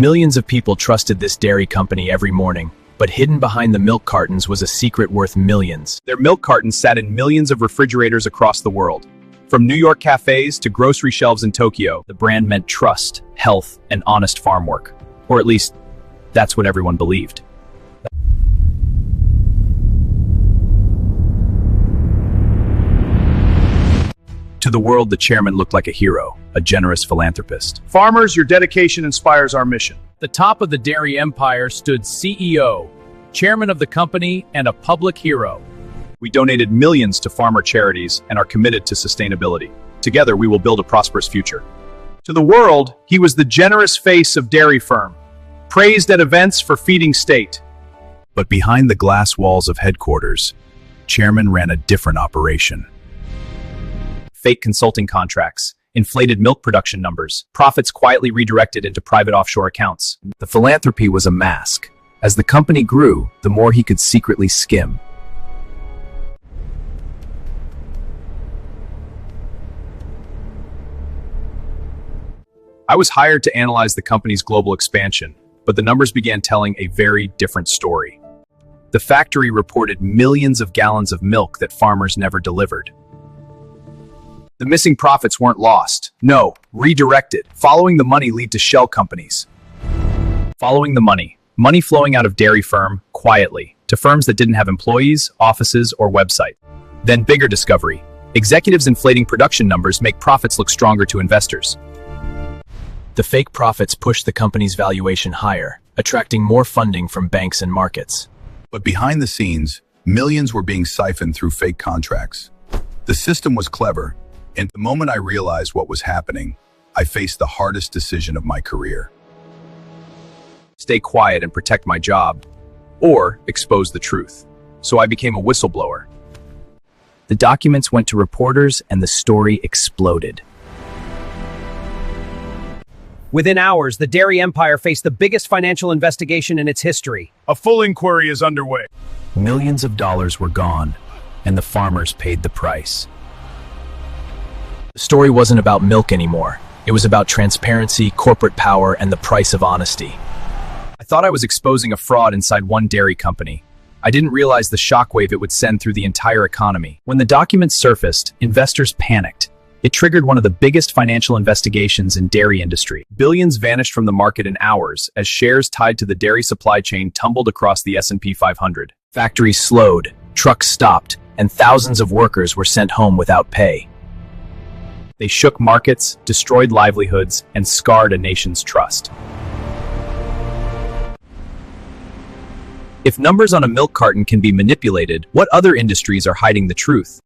Millions of people trusted this dairy company every morning, but hidden behind the milk cartons was a secret worth millions. Their milk cartons sat in millions of refrigerators across the world. From New York cafes to grocery shelves in Tokyo, The brand meant trust, health, and honest farm work. Or at least, that's what everyone believed. To the world, the chairman looked like a hero, a generous philanthropist. farmers, your dedication inspires our mission. The top of the dairy empire stood CEO, chairman of the company, and a public hero. We donated millions to farmer charities and are committed to sustainability. Together, we will build a prosperous future. To the world, he was the generous face of dairy firm, praised at events for feeding state. But behind the glass walls of headquarters, Chairman ran a different operation. Fake consulting contracts, inflated milk production numbers, profits quietly redirected into private offshore accounts. The philanthropy was a mask. As the company grew, the more he could secretly skim. I was hired to analyze the company's global expansion, but the numbers began telling a very different story. The factory reported millions of gallons of milk that farmers never delivered. The missing profits weren't lost. No, redirected. Following the money lead to shell companies. Following the money. Money flowing out of dairy firm, quietly, to firms that didn't have employees, offices, or website. Then bigger discovery. Executives inflating production numbers make profits look stronger to investors. The fake profits pushed the company's valuation higher, attracting more funding from banks and markets. But behind the scenes, millions were being siphoned through fake contracts. The system was clever, and the moment I realized what was happening, I faced the hardest decision of my career. Stay quiet and protect my job, or expose the truth. So I became a whistleblower. The documents went to reporters and the story exploded. Within hours, the dairy empire faced the biggest financial investigation in its history. A full inquiry is underway. Millions of dollars were gone, and the farmers paid the price. The story wasn't about milk anymore. It was about transparency, corporate power, and the price of honesty. I thought I was exposing a fraud inside one dairy company. I didn't realize the shockwave it would send through the entire economy. When the documents surfaced, investors panicked. It triggered one of the biggest financial investigations in dairy industry. Billions vanished from the market in hours as shares tied to the dairy supply chain tumbled across the S&P 500. Factories slowed, trucks stopped, and thousands of workers were sent home without pay. They shook markets, destroyed livelihoods, and scarred a nation's trust. If numbers on a milk carton can be manipulated, what other industries are hiding the truth?